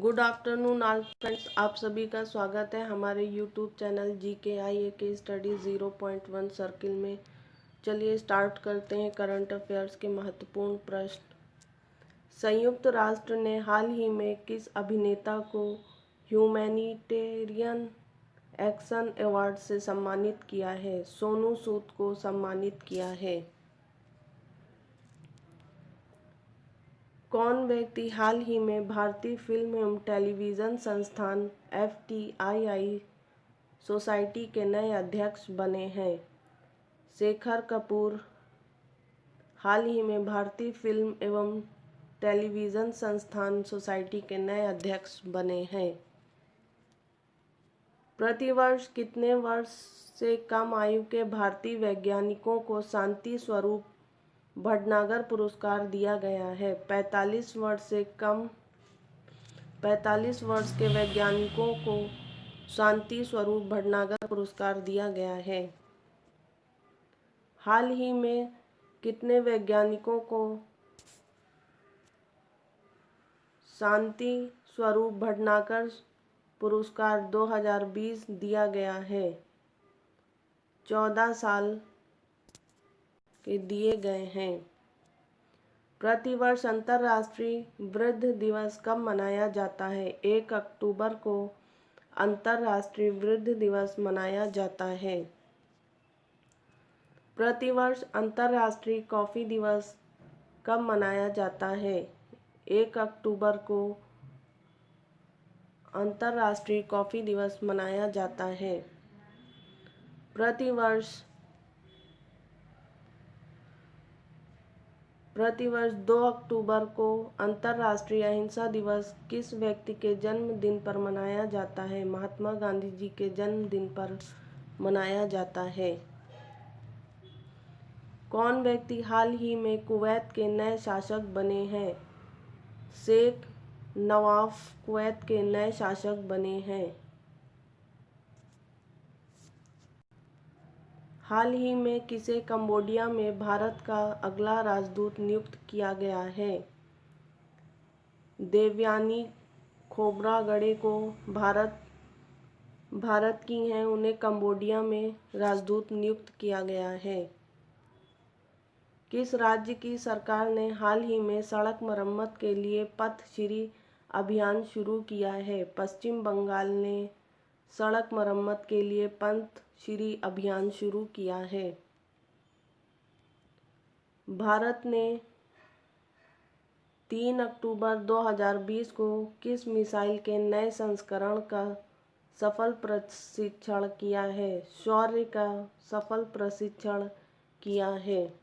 Good afternoon all friends, आप सभी का स्वागत है हमारे YouTube channel GKI study 0.1 circle में। चलिए स्टार्ट करते हैं करंट अफेयर्स के महत्वपूर्ण प्रश्न। संयुक्त राष्ट्र ने हाल ही में किस अभिनेता को ह्यूमैनिटेरियन एक्शन अवार्ड से सम्मानित किया है? सोनू सूद को सम्मानित किया है। कौन व्यक्ति हाल ही में भारतीय फिल्म एवं टेलीविज़न संस्थान FTII सोसाइटी के नए अध्यक्ष बने हैं? शेखर कपूर हाल ही में भारतीय फिल्म एवं टेलीविज़न संस्थान सोसाइटी के नए अध्यक्ष बने हैं। प्रतिवर्ष कितने वर्ष से कम आयु के भारतीय वैज्ञानिकों को शांति स्वरूप भटनागर पुरस्कार दिया गया है? 45 वर्ष से कम 45 वर्ष के वैज्ञानिकों को शांति स्वरूप भटनागर पुरस्कार दिया गया है। हाल ही में कितने वैज्ञानिकों को शांति स्वरूप भटनागर पुरस्कार 2020 दिया गया है? 14 साल के दिए गए हैं। प्रतिवर्ष अंतर्राष्ट्रीय वृद्ध दिवस कब मनाया जाता है? 1 अक्टूबर को अंतर्राष्ट्रीय वृद्ध दिवस मनाया जाता है। प्रतिवर्ष अंतर्राष्ट्रीय कॉफ़ी दिवस कब मनाया जाता है? 1 अक्टूबर को अंतर्राष्ट्रीय कॉफ़ी दिवस मनाया जाता है। प्रतिवर्ष 2 अक्टूबर को अंतर्राष्ट्रीय अहिंसा दिवस किस व्यक्ति के जन्मदिन पर मनाया जाता है? महात्मा गांधी जी के जन्मदिन पर मनाया जाता है। कौन व्यक्ति हाल ही में कुवैत के नए शासक बने हैं? शेख नवाफ कुवैत के नए शासक बने हैं। हाल ही में किसे कंबोडिया में भारत का अगला राजदूत नियुक्त किया गया है? देवयानी खोब्रागडे को भारत की हैं, उन्हें कंबोडिया में राजदूत नियुक्त किया गया है। किस राज्य की सरकार ने हाल ही में सड़क मरम्मत के लिए पथश्री अभियान शुरू किया है? पश्चिम बंगाल ने सड़क मरम्मत के लिए पथश्री अभियान शुरू किया है। भारत ने 3 अक्टूबर 2020 को किस मिसाइल के नए संस्करण का सफल प्रशिक्षण किया है? शौर्य का सफल प्रशिक्षण किया है।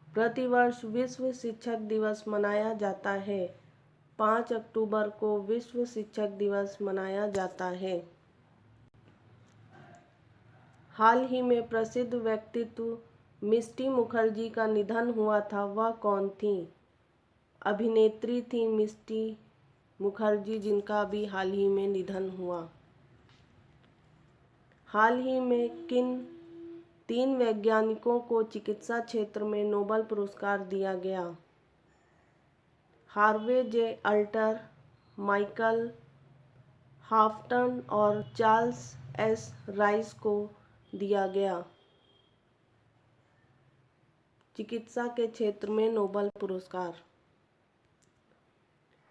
प्रतिवर्ष विश्व शिक्षक दिवस मनाया जाता है। 5 अक्टूबर को विश्व शिक्षक दिवस मनाया जाता है। हाल ही में प्रसिद्ध व्यक्तित्व मिष्टी मुखर्जी का निधन हुआ था, वह कौन थी? अभिनेत्री थी मिष्टी मुखर्जी, जिनका अभी हाल ही में निधन हुआ। हाल ही में किन 3 वैज्ञानिकों को चिकित्सा क्षेत्र में नोबेल पुरस्कार दिया गया? हार्वे जे अल्टर, माइकल हाफटन और चार्ल्स एस राइस को दिया गया चिकित्सा के क्षेत्र में नोबेल पुरस्कार।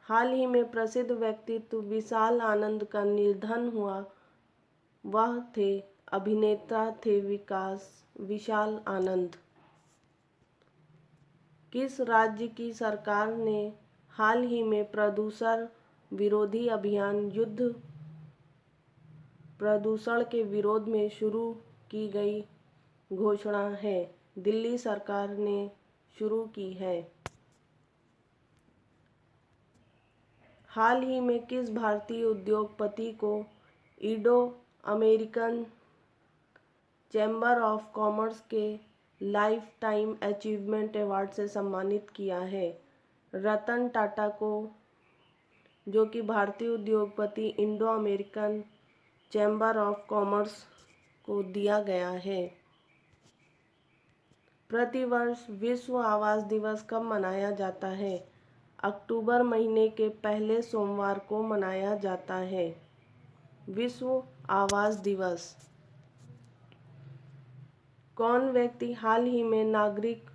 हाल ही में प्रसिद्ध व्यक्तित्व विशाल आनंद का निधन हुआ, वह अभिनेता थे विशाल आनंद। किस राज्य की सरकार ने हाल ही में प्रदूषण विरोधी अभियान युद्ध प्रदूषण के विरोध में शुरू की गई घोषणा है? दिल्ली सरकार ने शुरू की है। हाल ही में किस भारतीय उद्योगपति को Indo American chamber of commerce के लाइफ टाइम अचीवमेंट अवार्ड से सम्मानित किया है? रतन टाटा को, जो कि भारतीय उद्योगपति Indo American chamber of commerce को दिया गया है। प्रतिवर्ष विश्व आवास दिवस कब मनाया जाता है? अक्टूबर महीने के पहले सोमवार को मनाया जाता है? विश्व आवास दिवस। कौन व्यक्ति हाल ही में नागरिक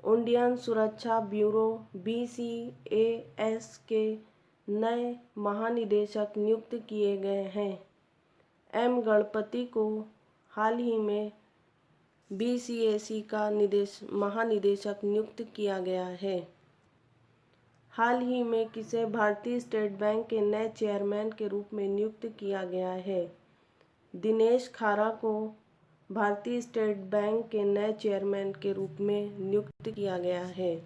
उड्डयन सुरक्षा ब्यूरो BCAS के नए महानिदेशक नियुक्त किए गए हैं? M गणपति को हाल ही में BCAC का महानिदेशक नियुक्त किया गया है। हाल ही में किसे भारतीय स्टेट बैंक के नए चेयरमैन के रूप में नियुक्त किया गया है? दिनेश खारा को भारतीय स्टेट बैंक के नए चेयरमैन के रूप में नियुक्त किया गया है।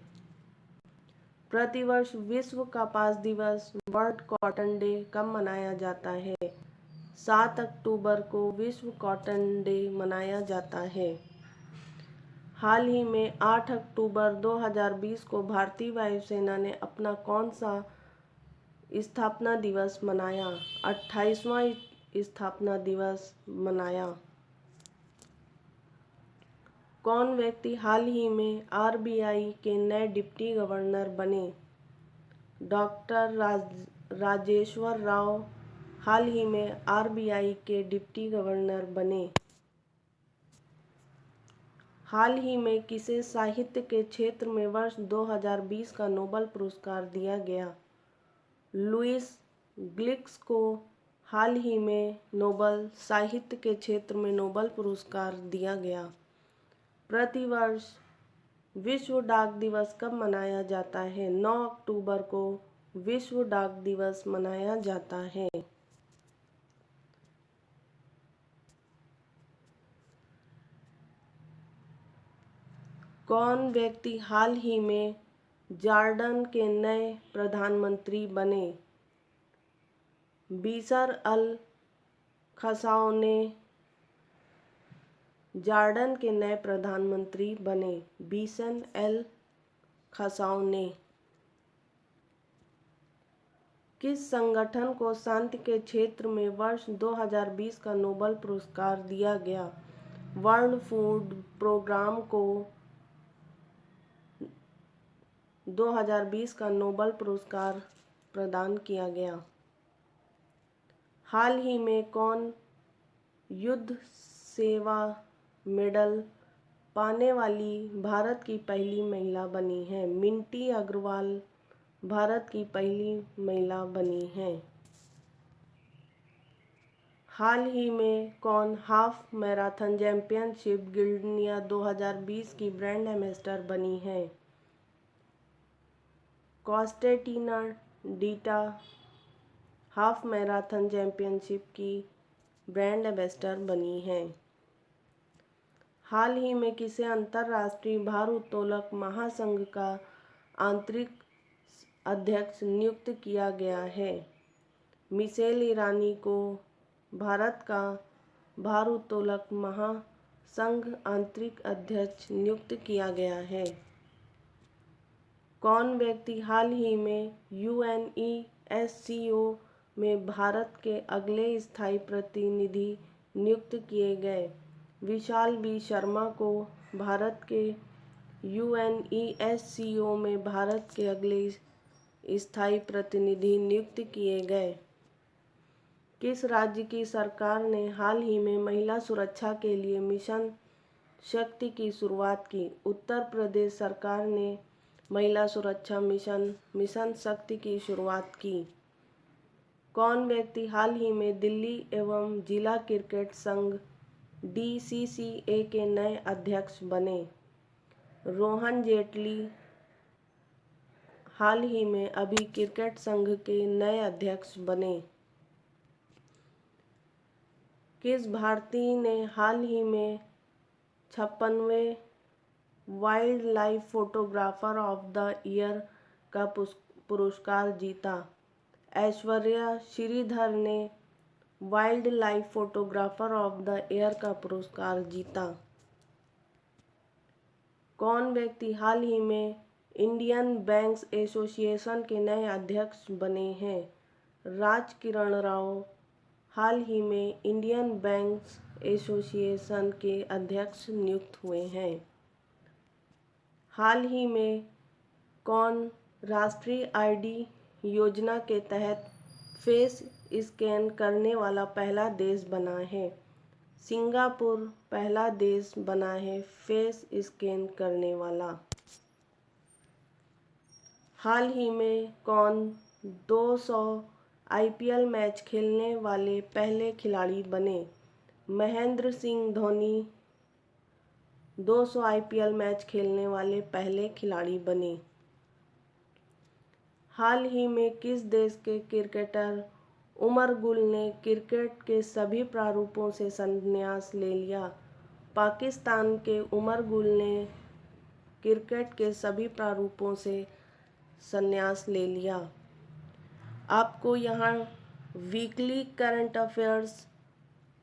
प्रतिवर्ष विश्व कपास दिवस वर्ल्ड कॉटन डे कब मनाया जाता है? 7 अक्टूबर को विश्व कॉटन डे मनाया जाता है। हाल ही में 8 अक्टूबर 2020 को भारतीय वायुसेना ने अपना कौन सा स्थापना दिवस मनाया? 28वां स्थापना दिवस मनाया। कौन व्यक्ति हाल ही में RBI के नए डिप्टी गवर्नर बने? डॉक्टर राजेश्वर राव हाल ही में RBI के डिप्टी गवर्नर बने। हाल ही में किसे साहित्य के क्षेत्र में वर्ष 2020 का नोबेल पुरस्कार दिया गया? लुईस ग्लिक्स को हाल ही में नोबेल साहित्य के क्षेत्र में नोबेल पुरस्कार दिया गया। प्रतिवर्ष विश्व डाक दिवस कब मनाया जाता है? 9 अक्टूबर को विश्व डाक दिवस मनाया जाता है। कौन व्यक्ति हाल ही में जॉर्डन के नए प्रधानमंत्री बने? बिशर अल खसाओने जॉर्डन के नए प्रधानमंत्री बने। बिशर अल खसाओने। किस संगठन को शांति के क्षेत्र में वर्ष 2020 का नोबेल पुरस्कार दिया गया? वर्ल्ड फूड प्रोग्राम को 2020 का नोबेल पुरस्कार प्रदान किया गया। हाल ही में कौन युद्ध सेवा मेडल पाने वाली भारत की पहली महिला बनी है? मिंटी अग्रवाल भारत की पहली महिला बनी है। हाल ही में कौन हाफ मैराथन चैंपियनशिप गिल्डिया 2020 की ब्रांड एम्बेसडर बनी है? कॉन्स्टेंटिना डीटा हाफ मैराथन चैंपियनशिप की ब्रांड एम्बेसडर बनी है। हाल ही में किसे अंतर्राष्ट्रीय भारोत्तोलक महासंघ का आंतरिक अध्यक्ष नियुक्त किया गया है? मिशेल ईरानी को भारत का भारोत्तोलक महासंघ आंतरिक अध्यक्ष नियुक्त किया गया है। कौन व्यक्ति हाल ही में UNESCO में भारत के अगले स्थायी प्रतिनिधि नियुक्त किए गए? विशाल बी शर्मा को भारत के UNESCO में भारत के अगले स्थायी प्रतिनिधि नियुक्त किए गए। किस राज्य की सरकार ने हाल ही में महिला सुरक्षा के लिए मिशन शक्ति की शुरुआत की? उत्तर प्रदेश सरकार ने महिला सुरक्षा मिशन शक्ति की शुरुआत की। कौन व्यक्ति हाल ही में दिल्ली एवं जिला क्रिकेट संघ DCCA के नए अध्यक्ष बने? रोहन जेटली हाल ही में अभी क्रिकेट संघ के नए अध्यक्ष बने। किस भारतीय ने हाल ही में 56वें wild life photographer of the year का पुरस्कार जीता? ऐश्वर्या श्रीधर ने wild life photographer of the year का पुरस्कार जीता। कौन व्यक्ति हाल ही में इंडियन बैंक्स एसोसिएशन के नए अध्यक्ष बने हैं? राज किरण राव हाल ही में इंडियन बैंक्स एसोसिएशन के अध्यक्ष नियुक्त हुए हैं। हाल ही में कौन राष्ट्रीय आईडी योजना के तहत फेस स्कैन करने वाला पहला देश बना है। सिंगापुर पहला देश बना है फेस स्कैन करने वाला। हाल ही में कौन 200 आईपीएल मैच खेलने वाले पहले खिलाड़ी बने? महेंद्र सिंह धोनी 200 आईपीएल मैच खेलने वाले पहले खिलाड़ी बने। हाल ही में किस देश के क्रिकेटर उमर गुल ने क्रिकेट के सभी प्रारूपों से संन्यास ले लिया? पाकिस्तान के उमर गुल ने क्रिकेट के सभी प्रारूपों से संन्यास ले लिया। आपको यहाँ वीकली करंट अफेयर्स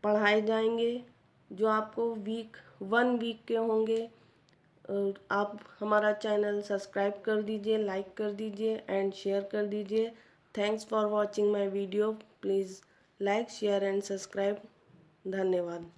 पढ़ाए जाएंगे जो आपको वीक 1 वीक के होंगे। आप हमारा चैनल सब्सक्राइब कर दीजिए, लाइक कर दीजिए एंड शेयर कर दीजिए। Thanks for watching my video. Please like, share and subscribe. धन्यवाद।